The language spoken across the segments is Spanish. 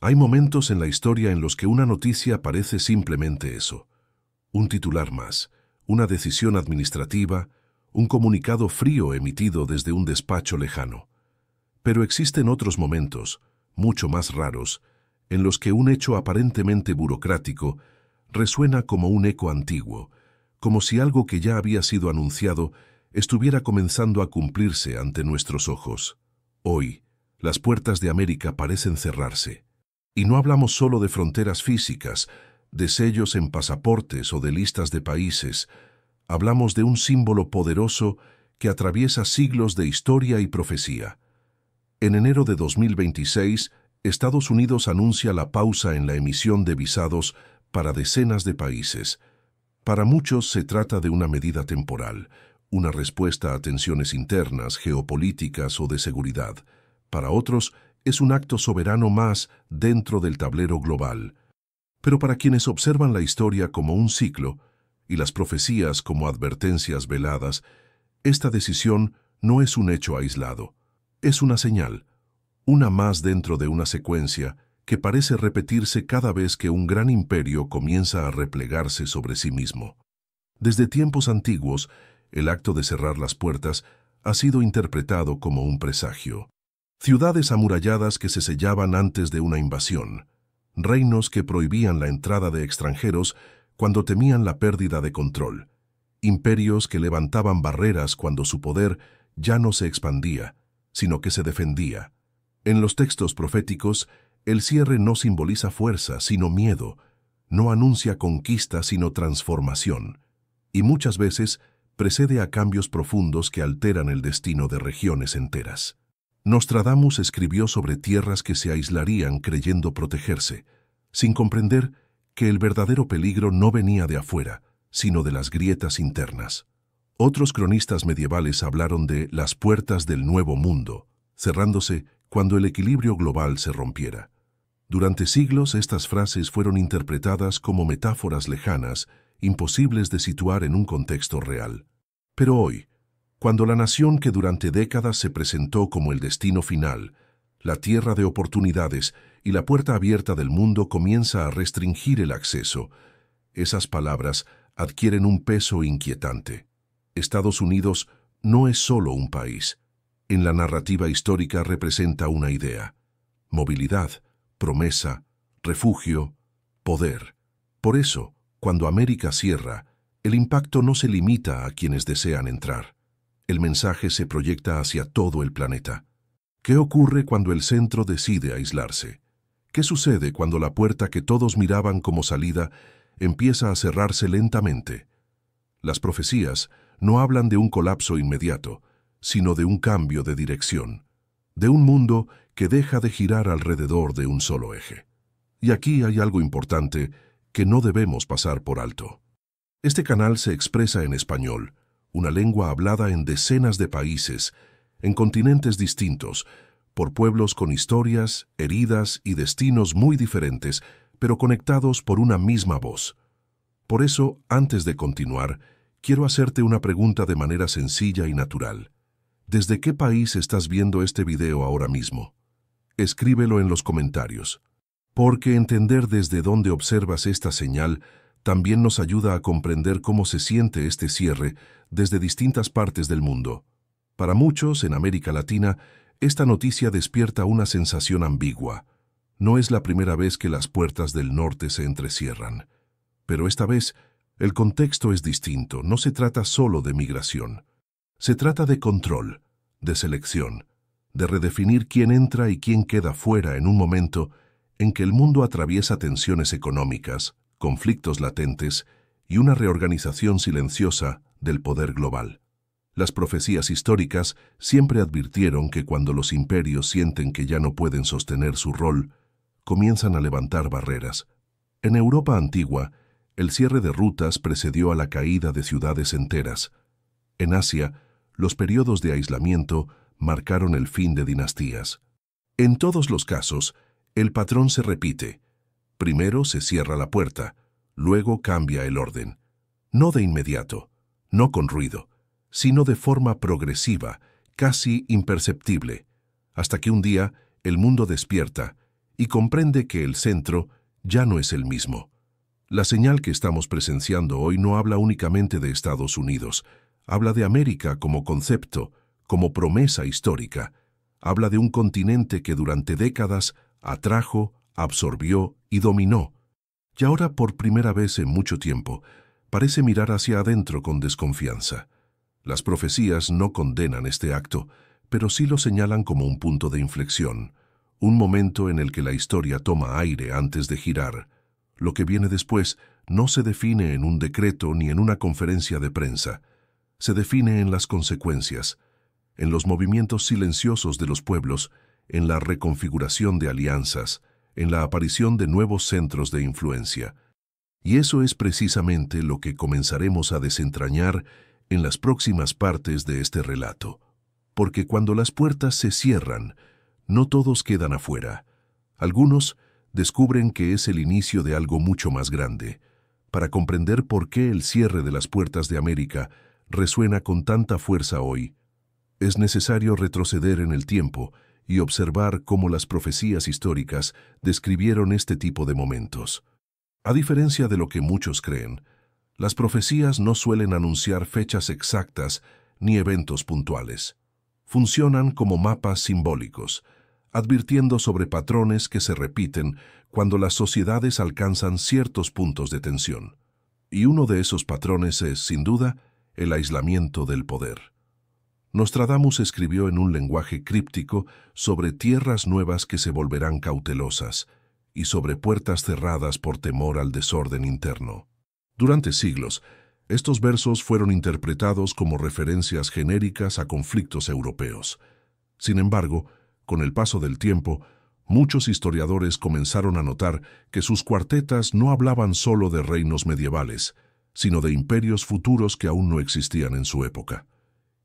Hay momentos en la historia en los que una noticia parece simplemente eso. Un titular más, una decisión administrativa, un comunicado frío emitido desde un despacho lejano. Pero existen otros momentos, mucho más raros, en los que un hecho aparentemente burocrático resuena como un eco antiguo, como si algo que ya había sido anunciado estuviera comenzando a cumplirse ante nuestros ojos. Hoy, las puertas de América parecen cerrarse. Y no hablamos solo de fronteras físicas, de sellos en pasaportes o de listas de países. Hablamos de un símbolo poderoso que atraviesa siglos de historia y profecía. En enero de 2026, Estados Unidos anuncia la pausa en la emisión de visados para decenas de países. Para muchos se trata de una medida temporal, una respuesta a tensiones internas, geopolíticas o de seguridad. Para otros, es un acto soberano más dentro del tablero global. Pero para quienes observan la historia como un ciclo y las profecías como advertencias veladas, esta decisión no es un hecho aislado. Es una señal, una más dentro de una secuencia que parece repetirse cada vez que un gran imperio comienza a replegarse sobre sí mismo. Desde tiempos antiguos, el acto de cerrar las puertas ha sido interpretado como un presagio. Ciudades amuralladas que se sellaban antes de una invasión, reinos que prohibían la entrada de extranjeros cuando temían la pérdida de control, imperios que levantaban barreras cuando su poder ya no se expandía, sino que se defendía. En los textos proféticos, el cierre no simboliza fuerza, sino miedo, no anuncia conquista, sino transformación, y muchas veces precede a cambios profundos que alteran el destino de regiones enteras. Nostradamus escribió sobre tierras que se aislarían creyendo protegerse, sin comprender que el verdadero peligro no venía de afuera, sino de las grietas internas. Otros cronistas medievales hablaron de las puertas del nuevo mundo, cerrándose cuando el equilibrio global se rompiera. Durante siglos estas frases fueron interpretadas como metáforas lejanas, imposibles de situar en un contexto real. Pero hoy, cuando la nación que durante décadas se presentó como el destino final, la tierra de oportunidades y la puerta abierta del mundo comienza a restringir el acceso, esas palabras adquieren un peso inquietante. Estados Unidos no es solo un país. En la narrativa histórica representa una idea: movilidad, promesa, refugio, poder. Por eso, cuando América cierra, el impacto no se limita a quienes desean entrar. El mensaje se proyecta hacia todo el planeta. ¿Qué ocurre cuando el centro decide aislarse? ¿Qué sucede cuando la puerta que todos miraban como salida empieza a cerrarse lentamente? Las profecías no hablan de un colapso inmediato, sino de un cambio de dirección, de un mundo que deja de girar alrededor de un solo eje. Y aquí hay algo importante que no debemos pasar por alto. Este canal se expresa en español, una lengua hablada en decenas de países, en continentes distintos, por pueblos con historias, heridas y destinos muy diferentes, pero conectados por una misma voz. Por eso, antes de continuar, quiero hacerte una pregunta de manera sencilla y natural. ¿Desde qué país estás viendo este video ahora mismo? Escríbelo en los comentarios, porque entender desde dónde observas esta señal también nos ayuda a comprender cómo se siente este cierre desde distintas partes del mundo. Para muchos, en América Latina, esta noticia despierta una sensación ambigua. No es la primera vez que las puertas del norte se entrecierran. Pero esta vez, el contexto es distinto. No se trata solo de migración. Se trata de control, de selección, de redefinir quién entra y quién queda fuera en un momento en que el mundo atraviesa tensiones económicas, conflictos latentes y una reorganización silenciosa del poder global. Las profecías históricas siempre advirtieron que cuando los imperios sienten que ya no pueden sostener su rol, comienzan a levantar barreras. En Europa antigua, el cierre de rutas precedió a la caída de ciudades enteras. En Asia, los periodos de aislamiento marcaron el fin de dinastías. En todos los casos, el patrón se repite. Primero se cierra la puerta, luego cambia el orden. No de inmediato, no con ruido, sino de forma progresiva, casi imperceptible, hasta que un día el mundo despierta y comprende que el centro ya no es el mismo. La señal que estamos presenciando hoy no habla únicamente de Estados Unidos, habla de América como concepto, como promesa histórica. Habla de un continente que durante décadas atrajo, absorbió y dominó. Y ahora, por primera vez en mucho tiempo, parece mirar hacia adentro con desconfianza. Las profecías no condenan este acto, pero sí lo señalan como un punto de inflexión, un momento en el que la historia toma aire antes de girar. Lo que viene después no se define en un decreto ni en una conferencia de prensa. Se define en las consecuencias, en los movimientos silenciosos de los pueblos, en la reconfiguración de alianzas, en la aparición de nuevos centros de influencia. Y eso es precisamente lo que comenzaremos a desentrañar en las próximas partes de este relato. Porque cuando las puertas se cierran, no todos quedan afuera. Algunos descubren que es el inicio de algo mucho más grande. Para comprender por qué el cierre de las puertas de América resuena con tanta fuerza hoy, es necesario retroceder en el tiempo y observar cómo las profecías históricas describieron este tipo de momentos. A diferencia de lo que muchos creen, las profecías no suelen anunciar fechas exactas ni eventos puntuales. Funcionan como mapas simbólicos, advirtiendo sobre patrones que se repiten cuando las sociedades alcanzan ciertos puntos de tensión. Y uno de esos patrones es, sin duda, el aislamiento del poder. Nostradamus escribió en un lenguaje críptico sobre tierras nuevas que se volverán cautelosas y sobre puertas cerradas por temor al desorden interno. Durante siglos, estos versos fueron interpretados como referencias genéricas a conflictos europeos. Sin embargo, con el paso del tiempo, muchos historiadores comenzaron a notar que sus cuartetas no hablaban solo de reinos medievales, sino de imperios futuros que aún no existían en su época.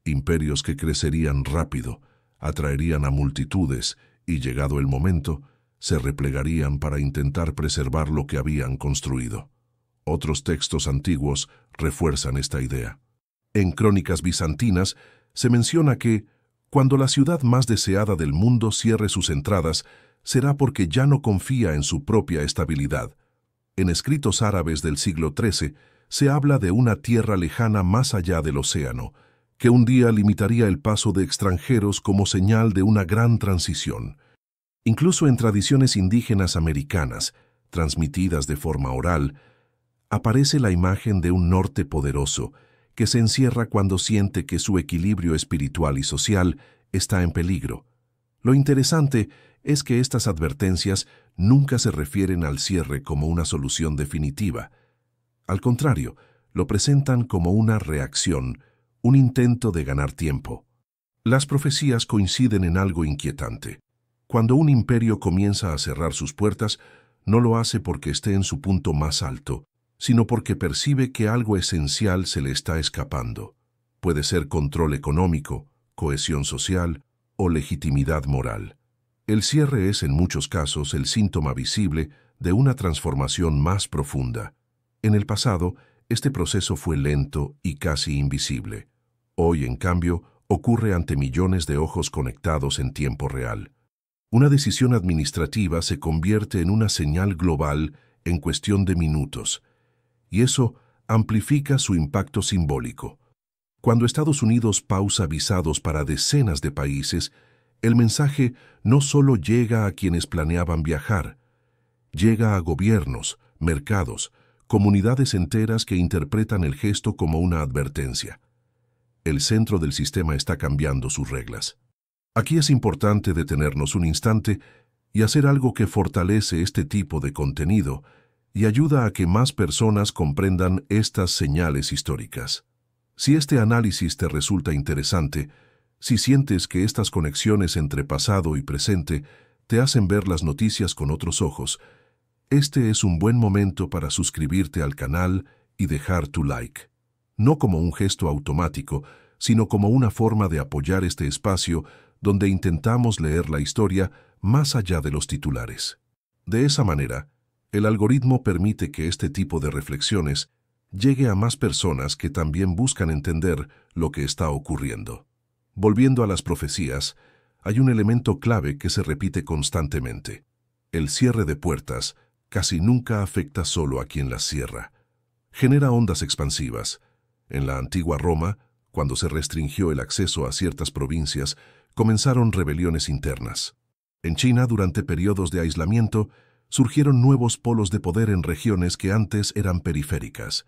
Imperios que crecerían rápido, atraerían a multitudes y, llegado el momento, se replegarían para intentar preservar lo que habían construido. Otros textos antiguos refuerzan esta idea. En Crónicas bizantinas se menciona que, cuando la ciudad más deseada del mundo cierre sus entradas, será porque ya no confía en su propia estabilidad. En escritos árabes del siglo XIII se habla de una tierra lejana más allá del océano, que un día limitaría el paso de extranjeros como señal de una gran transición. Incluso en tradiciones indígenas americanas, transmitidas de forma oral, aparece la imagen de un norte poderoso que se encierra cuando siente que su equilibrio espiritual y social está en peligro. Lo interesante es que estas advertencias nunca se refieren al cierre como una solución definitiva. Al contrario, lo presentan como una reacción, un intento de ganar tiempo. Las profecías coinciden en algo inquietante. Cuando un imperio comienza a cerrar sus puertas, no lo hace porque esté en su punto más alto, sino porque percibe que algo esencial se le está escapando. Puede ser control económico, cohesión social o legitimidad moral. El cierre es en muchos casos el síntoma visible de una transformación más profunda. En el pasado, este proceso fue lento y casi invisible. Hoy, en cambio, ocurre ante millones de ojos conectados en tiempo real. Una decisión administrativa se convierte en una señal global en cuestión de minutos, y eso amplifica su impacto simbólico. Cuando Estados Unidos pausa visados para decenas de países, el mensaje no solo llega a quienes planeaban viajar, llega a gobiernos, mercados, comunidades enteras que interpretan el gesto como una advertencia. El centro del sistema está cambiando sus reglas. Aquí es importante detenernos un instante y hacer algo que fortalece este tipo de contenido y ayuda a que más personas comprendan estas señales históricas. Si este análisis te resulta interesante, si sientes que estas conexiones entre pasado y presente te hacen ver las noticias con otros ojos, este es un buen momento para suscribirte al canal y dejar tu like. No como un gesto automático, sino como una forma de apoyar este espacio donde intentamos leer la historia más allá de los titulares. De esa manera, el algoritmo permite que este tipo de reflexiones llegue a más personas que también buscan entender lo que está ocurriendo. Volviendo a las profecías, hay un elemento clave que se repite constantemente. El cierre de puertas casi nunca afecta solo a quien las cierra. Genera ondas expansivas. En la antigua Roma, cuando se restringió el acceso a ciertas provincias, comenzaron rebeliones internas. En China, durante periodos de aislamiento, surgieron nuevos polos de poder en regiones que antes eran periféricas.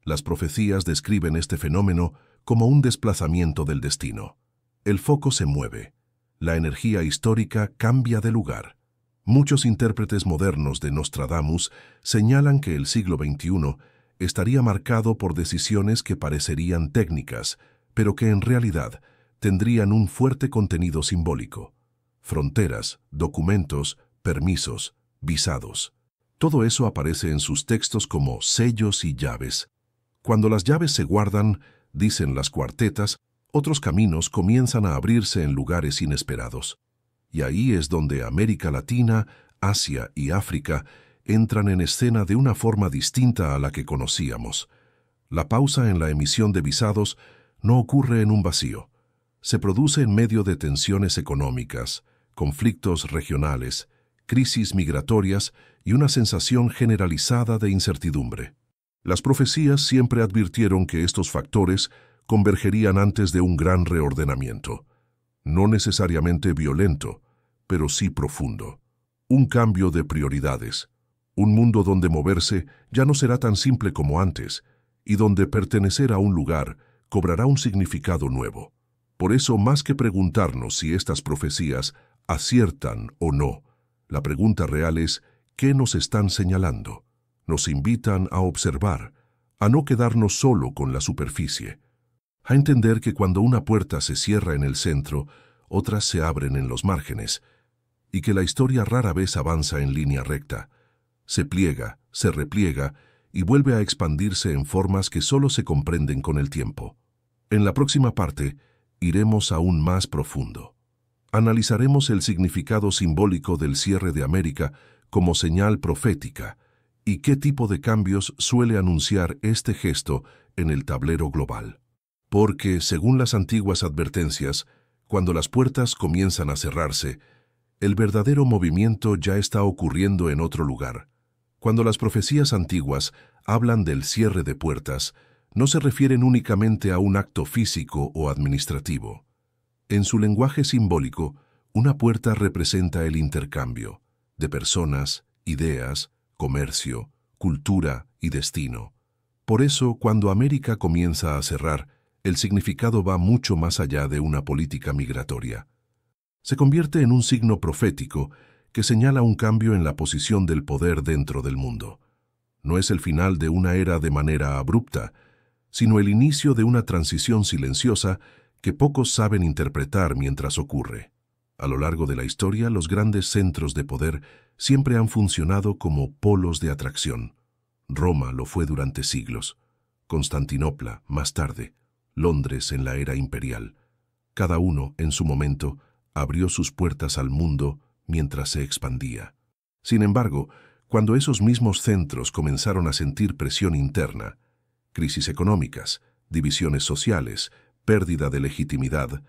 Las profecías describen este fenómeno como un desplazamiento del destino. El foco se mueve. La energía histórica cambia de lugar. Muchos intérpretes modernos de Nostradamus señalan que el siglo XXI estaría marcado por decisiones que parecerían técnicas, pero que en realidad tendrían un fuerte contenido simbólico. Fronteras, documentos, permisos, visados. Todo eso aparece en sus textos como sellos y llaves. Cuando las llaves se guardan, dicen las cuartetas, otros caminos comienzan a abrirse en lugares inesperados. Y ahí es donde América Latina, Asia y África entran en escena de una forma distinta a la que conocíamos. La pausa en la emisión de visados no ocurre en un vacío. Se produce en medio de tensiones económicas, conflictos regionales, crisis migratorias y una sensación generalizada de incertidumbre. Las profecías siempre advirtieron que estos factores convergerían antes de un gran reordenamiento. No necesariamente violento, pero sí profundo. Un cambio de prioridades. Un mundo donde moverse ya no será tan simple como antes, y donde pertenecer a un lugar cobrará un significado nuevo. Por eso, más que preguntarnos si estas profecías aciertan o no, la pregunta real es, ¿qué nos están señalando? Nos invitan a observar, a no quedarnos solo con la superficie, a entender que cuando una puerta se cierra en el centro, otras se abren en los márgenes, y que la historia rara vez avanza en línea recta. Se pliega, se repliega y vuelve a expandirse en formas que solo se comprenden con el tiempo. En la próxima parte, iremos aún más profundo. Analizaremos el significado simbólico del cierre de América como señal profética y qué tipo de cambios suele anunciar este gesto en el tablero global. Porque, según las antiguas advertencias, cuando las puertas comienzan a cerrarse, el verdadero movimiento ya está ocurriendo en otro lugar. Cuando las profecías antiguas hablan del cierre de puertas, no se refieren únicamente a un acto físico o administrativo. En su lenguaje simbólico, una puerta representa el intercambio de personas, ideas, comercio, cultura y destino. Por eso, cuando América comienza a cerrar, el significado va mucho más allá de una política migratoria. Se convierte en un signo profético que señala un cambio en la posición del poder dentro del mundo. No es el final de una era de manera abrupta, sino el inicio de una transición silenciosa que pocos saben interpretar mientras ocurre. A lo largo de la historia, los grandes centros de poder siempre han funcionado como polos de atracción. Roma lo fue durante siglos, Constantinopla más tarde, Londres en la era imperial. Cada uno, en su momento, abrió sus puertas al mundo mientras se expandía. Sin embargo, cuando esos mismos centros comenzaron a sentir presión interna, crisis económicas, divisiones sociales, pérdida de legitimidad,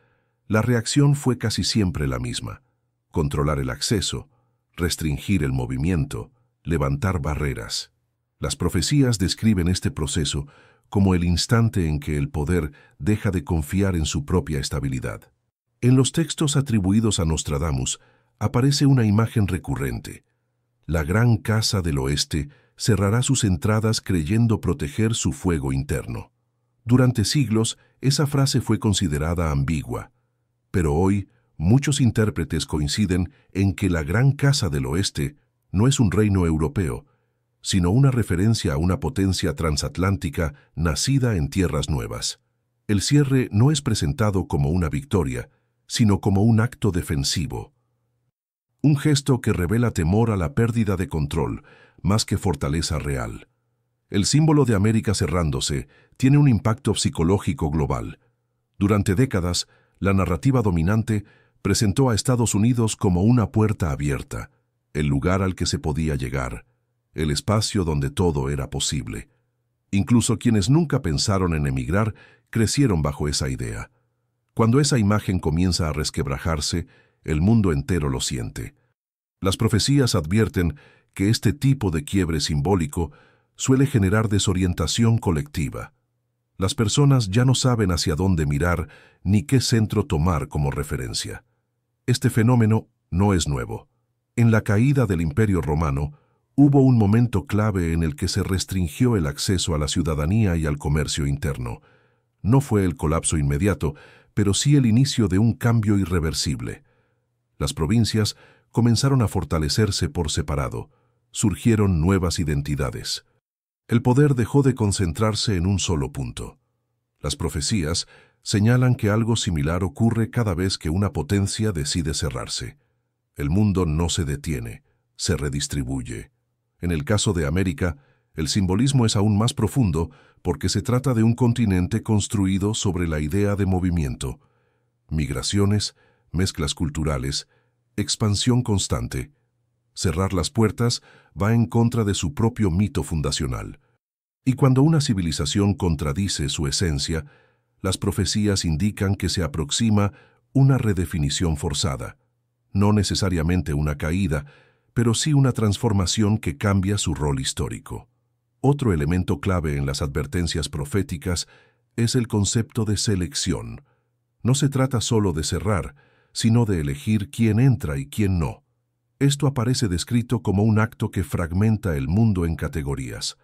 la reacción fue casi siempre la misma: controlar el acceso, restringir el movimiento, levantar barreras. Las profecías describen este proceso como el instante en que el poder deja de confiar en su propia estabilidad. En los textos atribuidos a Nostradamus aparece una imagen recurrente. La gran casa del oeste cerrará sus entradas creyendo proteger su fuego interno. Durante siglos, esa frase fue considerada ambigua, pero hoy muchos intérpretes coinciden en que la gran casa del oeste no es un reino europeo, sino una referencia a una potencia transatlántica nacida en tierras nuevas. El cierre no es presentado como una victoria, sino como un acto defensivo. Un gesto que revela temor a la pérdida de control, más que fortaleza real. El símbolo de América cerrándose tiene un impacto psicológico global. Durante décadas, la narrativa dominante presentó a Estados Unidos como una puerta abierta, el lugar al que se podía llegar, el espacio donde todo era posible. Incluso quienes nunca pensaron en emigrar crecieron bajo esa idea. Cuando esa imagen comienza a resquebrajarse, el mundo entero lo siente. Las profecías advierten que este tipo de quiebre simbólico suele generar desorientación colectiva. Las personas ya no saben hacia dónde mirar ni qué centro tomar como referencia. Este fenómeno no es nuevo. En la caída del Imperio Romano, hubo un momento clave en el que se restringió el acceso a la ciudadanía y al comercio interno. No fue el colapso inmediato, pero sí el inicio de un cambio irreversible. Las provincias comenzaron a fortalecerse por separado. Surgieron nuevas identidades. El poder dejó de concentrarse en un solo punto. Las profecías señalan que algo similar ocurre cada vez que una potencia decide cerrarse. El mundo no se detiene, se redistribuye. En el caso de América, el simbolismo es aún más profundo porque se trata de un continente construido sobre la idea de movimiento. Migraciones, mezclas culturales, expansión constante. Cerrar las puertas va en contra de su propio mito fundacional. Y cuando una civilización contradice su esencia, las profecías indican que se aproxima una redefinición forzada. No necesariamente una caída, pero sí una transformación que cambia su rol histórico. Otro elemento clave en las advertencias proféticas es el concepto de selección. No se trata solo de cerrar, sino de elegir quién entra y quién no. Esto aparece descrito como un acto que fragmenta el mundo en categorías: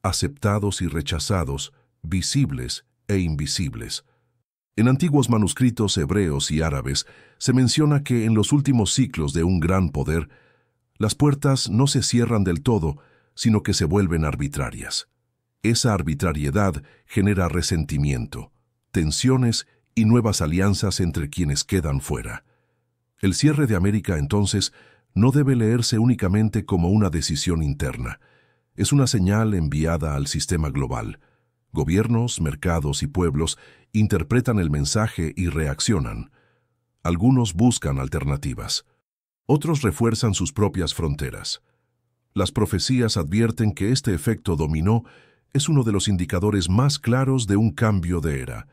aceptados y rechazados, visibles e invisibles. En antiguos manuscritos hebreos y árabes se menciona que en los últimos ciclos de un gran poder, las puertas no se cierran del todo, sino que se vuelven arbitrarias. Esa arbitrariedad genera resentimiento, tensiones y nuevas alianzas entre quienes quedan fuera. El cierre de América, entonces, no debe leerse únicamente como una decisión interna. Es una señal enviada al sistema global. Gobiernos, mercados y pueblos interpretan el mensaje y reaccionan. Algunos buscan alternativas. Otros refuerzan sus propias fronteras. Las profecías advierten que este efecto dominó es uno de los indicadores más claros de un cambio de era.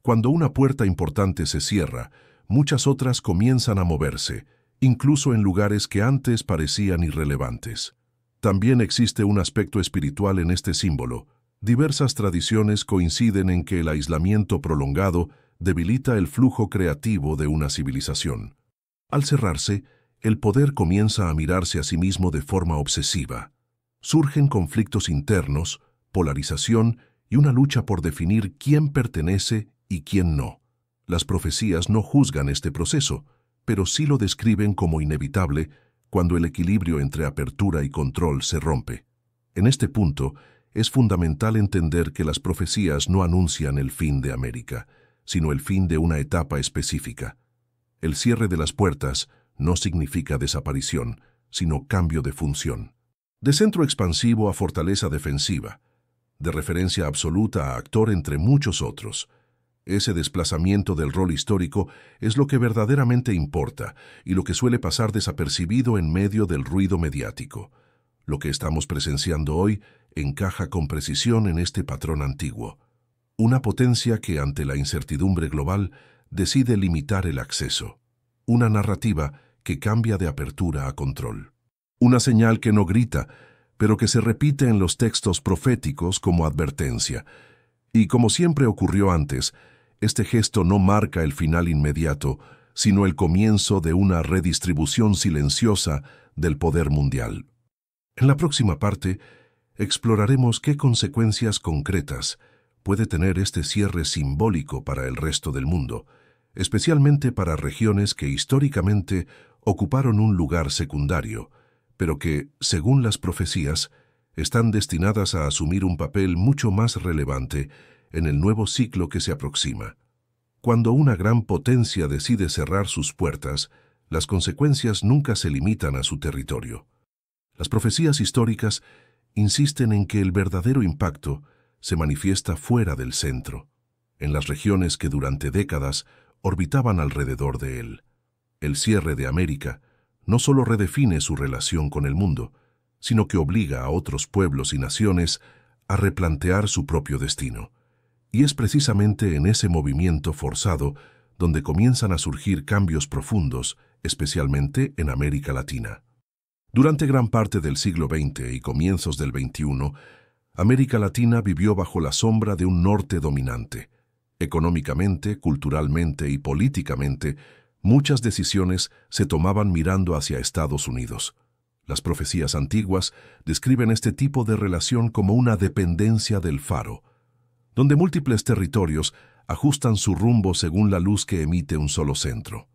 Cuando una puerta importante se cierra, muchas otras comienzan a moverse, incluso en lugares que antes parecían irrelevantes. También existe un aspecto espiritual en este símbolo. Diversas tradiciones coinciden en que el aislamiento prolongado debilita el flujo creativo de una civilización. Al cerrarse, el poder comienza a mirarse a sí mismo de forma obsesiva. Surgen conflictos internos, polarización y una lucha por definir quién pertenece y quién no. Las profecías no juzgan este proceso, pero sí lo describen como inevitable cuando el equilibrio entre apertura y control se rompe. En este punto, es fundamental entender que las profecías no anuncian el fin de América, sino el fin de una etapa específica. El cierre de las puertas no significa desaparición, sino cambio de función. De centro expansivo a fortaleza defensiva, de referencia absoluta a actor entre muchos otros. Ese desplazamiento del rol histórico es lo que verdaderamente importa y lo que suele pasar desapercibido en medio del ruido mediático. Lo que estamos presenciando hoy encaja con precisión en este patrón antiguo. Una potencia que, ante la incertidumbre global, decide limitar el acceso. Una narrativa que cambia de apertura a control. Una señal que no grita, pero que se repite en los textos proféticos como advertencia. Y como siempre ocurrió antes, este gesto no marca el final inmediato, sino el comienzo de una redistribución silenciosa del poder mundial. En la próxima parte, exploraremos qué consecuencias concretas puede tener este cierre simbólico para el resto del mundo, especialmente para regiones que históricamente ocuparon un lugar secundario, pero que, según las profecías, están destinadas a asumir un papel mucho más relevante en el nuevo ciclo que se aproxima. Cuando una gran potencia decide cerrar sus puertas, las consecuencias nunca se limitan a su territorio. Las profecías históricas insisten en que el verdadero impacto se manifiesta fuera del centro, en las regiones que durante décadas orbitaban alrededor de él. El cierre de América no solo redefine su relación con el mundo, sino que obliga a otros pueblos y naciones a replantear su propio destino. Y es precisamente en ese movimiento forzado donde comienzan a surgir cambios profundos especialmente en América Latina. Durante gran parte del siglo XX y comienzos del XXI, América Latina vivió bajo la sombra de un norte dominante. Económicamente, culturalmente y políticamente, muchas decisiones se tomaban mirando hacia Estados Unidos. Las profecías antiguas describen este tipo de relación como una dependencia del faro, donde múltiples territorios ajustan su rumbo según la luz que emite un solo centro.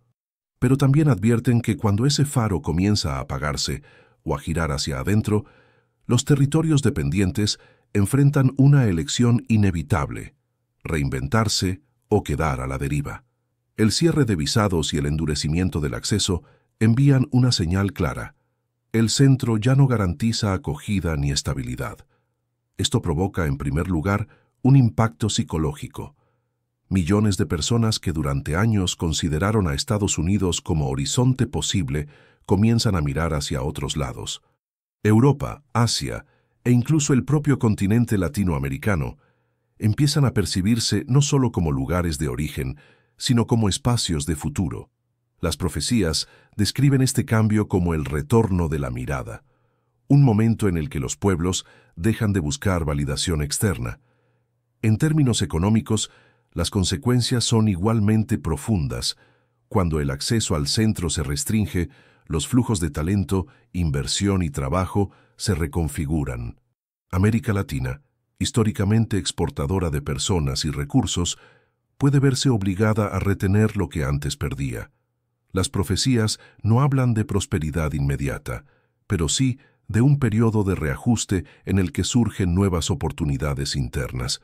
Pero también advierten que cuando ese faro comienza a apagarse o a girar hacia adentro, los territorios dependientes enfrentan una elección inevitable: reinventarse o quedar a la deriva. El cierre de visados y el endurecimiento del acceso envían una señal clara: el centro ya no garantiza acogida ni estabilidad. Esto provoca, en primer lugar, un impacto psicológico. Millones de personas que durante años consideraron a Estados Unidos como horizonte posible comienzan a mirar hacia otros lados. Europa, Asia e incluso el propio continente latinoamericano empiezan a percibirse no solo como lugares de origen, sino como espacios de futuro. Las profecías describen este cambio como el retorno de la mirada, un momento en el que los pueblos dejan de buscar validación externa. En términos económicos, las consecuencias son igualmente profundas. Cuando el acceso al centro se restringe, los flujos de talento, inversión y trabajo se reconfiguran. América Latina, históricamente exportadora de personas y recursos, puede verse obligada a retener lo que antes perdía. Las profecías no hablan de prosperidad inmediata, pero sí de un periodo de reajuste en el que surgen nuevas oportunidades internas.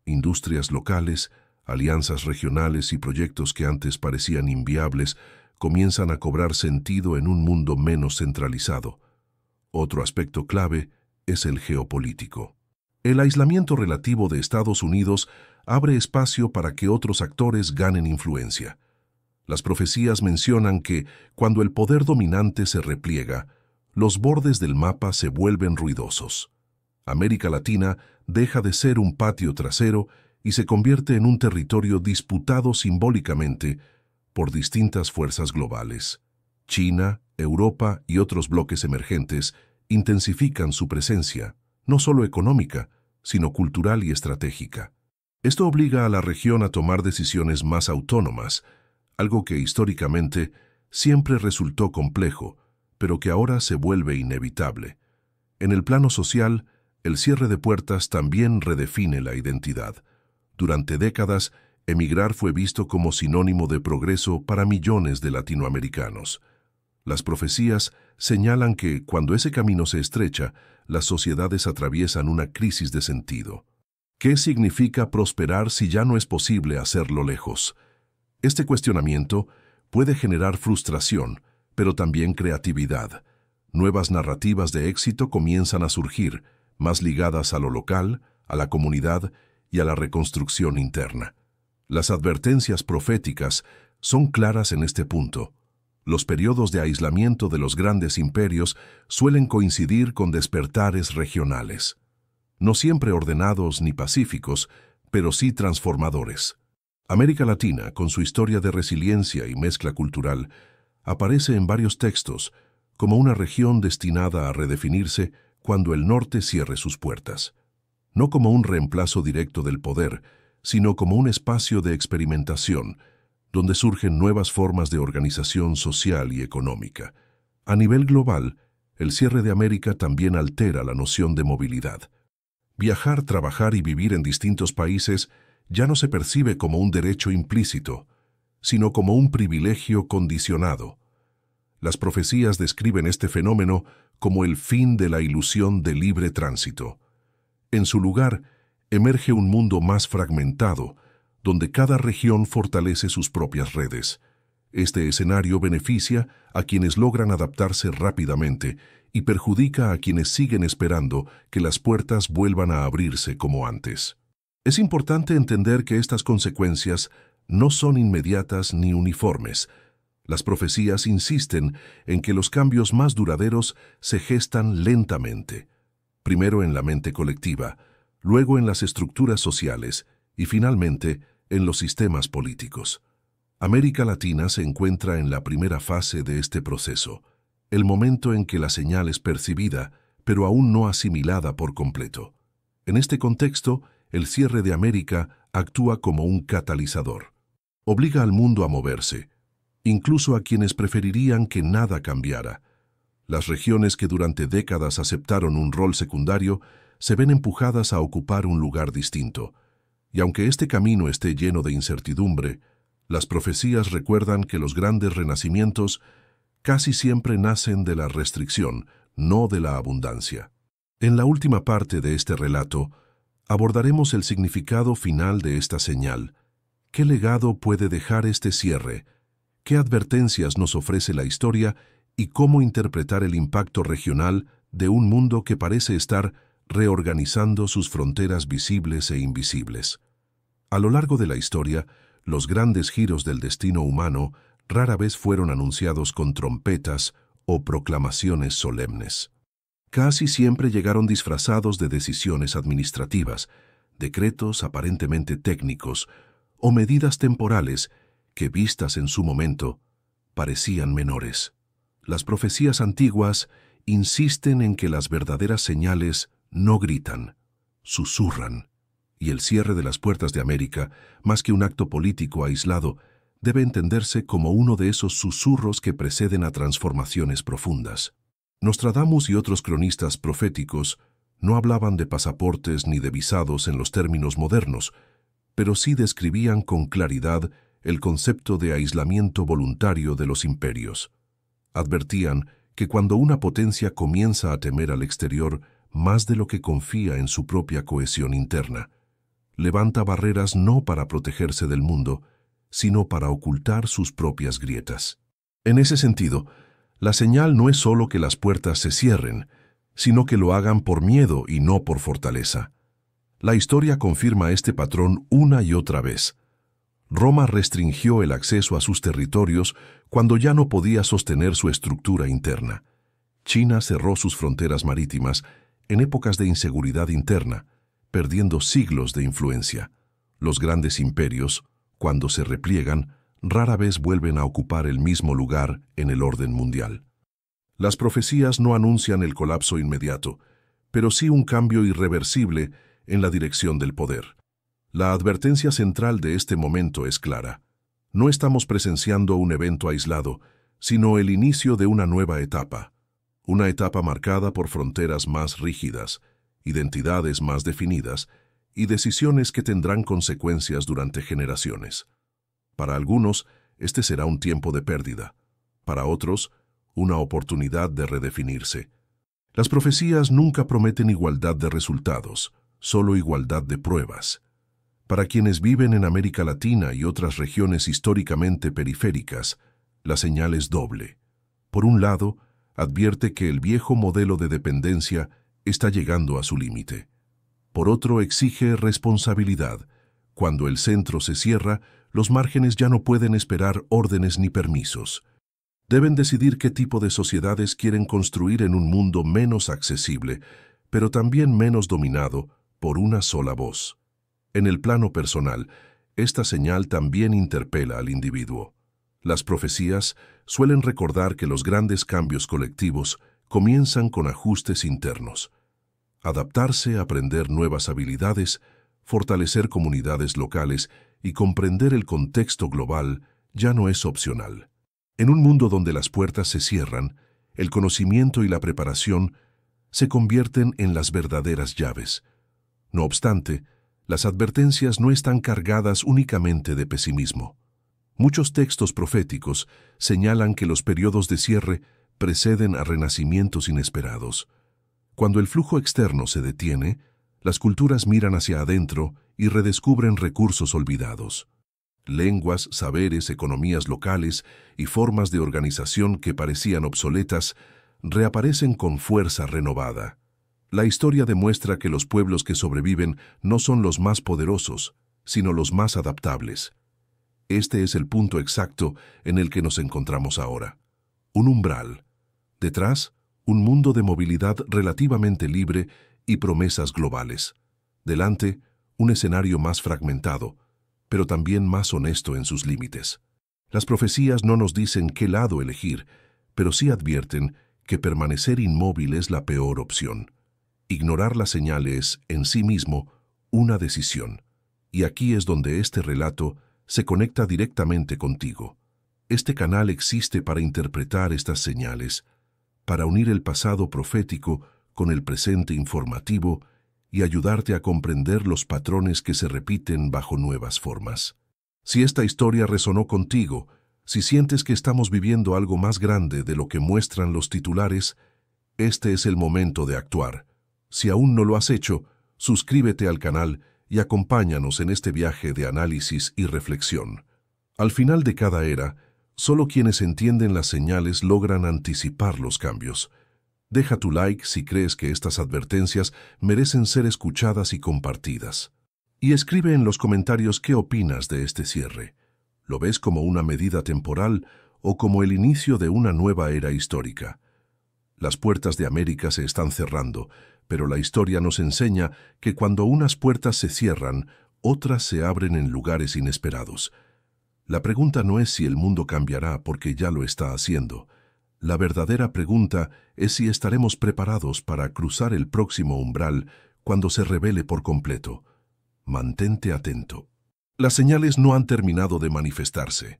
Industrias locales, alianzas regionales y proyectos que antes parecían inviables comienzan a cobrar sentido en un mundo menos centralizado. Otro aspecto clave es el geopolítico. El aislamiento relativo de Estados Unidos abre espacio para que otros actores ganen influencia. Las profecías mencionan que, cuando el poder dominante se repliega, los bordes del mapa se vuelven ruidosos. América Latina deja de ser un patio trasero y se convierte en un territorio disputado simbólicamente por distintas fuerzas globales. China, Europa y otros bloques emergentes intensifican su presencia, no solo económica, sino cultural y estratégica. Esto obliga a la región a tomar decisiones más autónomas, algo que históricamente siempre resultó complejo, pero que ahora se vuelve inevitable. En el plano social, el cierre de puertas también redefine la identidad. Durante décadas, emigrar fue visto como sinónimo de progreso para millones de latinoamericanos. Las profecías señalan que, cuando ese camino se estrecha, las sociedades atraviesan una crisis de sentido. ¿Qué significa prosperar si ya no es posible hacerlo lejos? Este cuestionamiento puede generar frustración, pero también creatividad. Nuevas narrativas de éxito comienzan a surgir, más ligadas a lo local, a la comunidad y a la reconstrucción interna. Las advertencias proféticas son claras en este punto. Los periodos de aislamiento de los grandes imperios suelen coincidir con despertares regionales. No siempre ordenados ni pacíficos, pero sí transformadores. América Latina, con su historia de resiliencia y mezcla cultural, aparece en varios textos como una región destinada a redefinirse cuando el norte cierre sus puertas. No como un reemplazo directo del poder, sino como un espacio de experimentación, donde surgen nuevas formas de organización social y económica. A nivel global, el cierre de América también altera la noción de movilidad. Viajar, trabajar y vivir en distintos países ya no se percibe como un derecho implícito, sino como un privilegio condicionado. Las profecías describen este fenómeno como el fin de la ilusión de libre tránsito. En su lugar, emerge un mundo más fragmentado, donde cada región fortalece sus propias redes. Este escenario beneficia a quienes logran adaptarse rápidamente y perjudica a quienes siguen esperando que las puertas vuelvan a abrirse como antes. Es importante entender que estas consecuencias no son inmediatas ni uniformes. Las profecías insisten en que los cambios más duraderos se gestan lentamente, primero en la mente colectiva, luego en las estructuras sociales y finalmente en los sistemas políticos. América Latina se encuentra en la primera fase de este proceso, el momento en que la señal es percibida, pero aún no asimilada por completo. En este contexto, el cierre de América actúa como un catalizador. Obliga al mundo a moverse, incluso a quienes preferirían que nada cambiara. Las regiones que durante décadas aceptaron un rol secundario se ven empujadas a ocupar un lugar distinto. Y aunque este camino esté lleno de incertidumbre, las profecías recuerdan que los grandes renacimientos casi siempre nacen de la restricción, no de la abundancia. En la última parte de este relato, abordaremos el significado final de esta señal. ¿Qué legado puede dejar este cierre? ¿Qué advertencias nos ofrece la historia y cómo interpretar el impacto regional de un mundo que parece estar reorganizando sus fronteras visibles e invisibles? A lo largo de la historia, los grandes giros del destino humano rara vez fueron anunciados con trompetas o proclamaciones solemnes. Casi siempre llegaron disfrazados de decisiones administrativas, decretos aparentemente técnicos o medidas temporales que, vistas en su momento, parecían menores. Las profecías antiguas insisten en que las verdaderas señales no gritan, susurran, y el cierre de las puertas de América, más que un acto político aislado, debe entenderse como uno de esos susurros que preceden a transformaciones profundas. Nostradamus y otros cronistas proféticos no hablaban de pasaportes ni de visados en los términos modernos, pero sí describían con claridad el concepto de aislamiento voluntario de los imperios. Advertían que cuando una potencia comienza a temer al exterior más de lo que confía en su propia cohesión interna, levanta barreras no para protegerse del mundo, sino para ocultar sus propias grietas. En ese sentido, la señal no es solo que las puertas se cierren, sino que lo hagan por miedo y no por fortaleza. La historia confirma este patrón una y otra vez. Roma restringió el acceso a sus territorios cuando ya no podía sostener su estructura interna. China cerró sus fronteras marítimas en épocas de inseguridad interna, perdiendo siglos de influencia. Los grandes imperios, cuando se repliegan, rara vez vuelven a ocupar el mismo lugar en el orden mundial. Las profecías no anuncian el colapso inmediato, pero sí un cambio irreversible en la dirección del poder. La advertencia central de este momento es clara. No estamos presenciando un evento aislado, sino el inicio de una nueva etapa. Una etapa marcada por fronteras más rígidas, identidades más definidas y decisiones que tendrán consecuencias durante generaciones. Para algunos, este será un tiempo de pérdida. Para otros, una oportunidad de redefinirse. Las profecías nunca prometen igualdad de resultados, solo igualdad de pruebas. Para quienes viven en América Latina y otras regiones históricamente periféricas, la señal es doble. Por un lado, advierte que el viejo modelo de dependencia está llegando a su límite. Por otro, exige responsabilidad. Cuando el centro se cierra, los márgenes ya no pueden esperar órdenes ni permisos. Deben decidir qué tipo de sociedades quieren construir en un mundo menos accesible, pero también menos dominado por una sola voz. En el plano personal, esta señal también interpela al individuo. Las profecías suelen recordar que los grandes cambios colectivos comienzan con ajustes internos. Adaptarse, aprender nuevas habilidades, fortalecer comunidades locales y comprender el contexto global ya no es opcional. En un mundo donde las puertas se cierran, el conocimiento y la preparación se convierten en las verdaderas llaves. No obstante, las advertencias no están cargadas únicamente de pesimismo. Muchos textos proféticos señalan que los periodos de cierre preceden a renacimientos inesperados. Cuando el flujo externo se detiene, las culturas miran hacia adentro y redescubren recursos olvidados. Lenguas, saberes, economías locales y formas de organización que parecían obsoletas reaparecen con fuerza renovada. La historia demuestra que los pueblos que sobreviven no son los más poderosos, sino los más adaptables. Este es el punto exacto en el que nos encontramos ahora. Un umbral. Detrás, un mundo de movilidad relativamente libre y promesas globales. Delante, un escenario más fragmentado, pero también más honesto en sus límites. Las profecías no nos dicen qué lado elegir, pero sí advierten que permanecer inmóvil es la peor opción. Ignorar las señales en sí mismo una decisión. Y aquí es donde este relato se conecta directamente contigo. Este canal existe para interpretar estas señales, para unir el pasado profético con el presente informativo y ayudarte a comprender los patrones que se repiten bajo nuevas formas. Si esta historia resonó contigo, si sientes que estamos viviendo algo más grande de lo que muestran los titulares, este es el momento de actuar. Si aún no lo has hecho, suscríbete al canal y acompáñanos en este viaje de análisis y reflexión. Al final de cada era, solo quienes entienden las señales logran anticipar los cambios. Deja tu like si crees que estas advertencias merecen ser escuchadas y compartidas. Y escribe en los comentarios qué opinas de este cierre. ¿Lo ves como una medida temporal o como el inicio de una nueva era histórica? Las puertas de América se están cerrando, pero la historia nos enseña que cuando unas puertas se cierran, otras se abren en lugares inesperados. La pregunta no es si el mundo cambiará porque ya lo está haciendo. La verdadera pregunta es si estaremos preparados para cruzar el próximo umbral cuando se revele por completo. Mantente atento. Las señales no han terminado de manifestarse.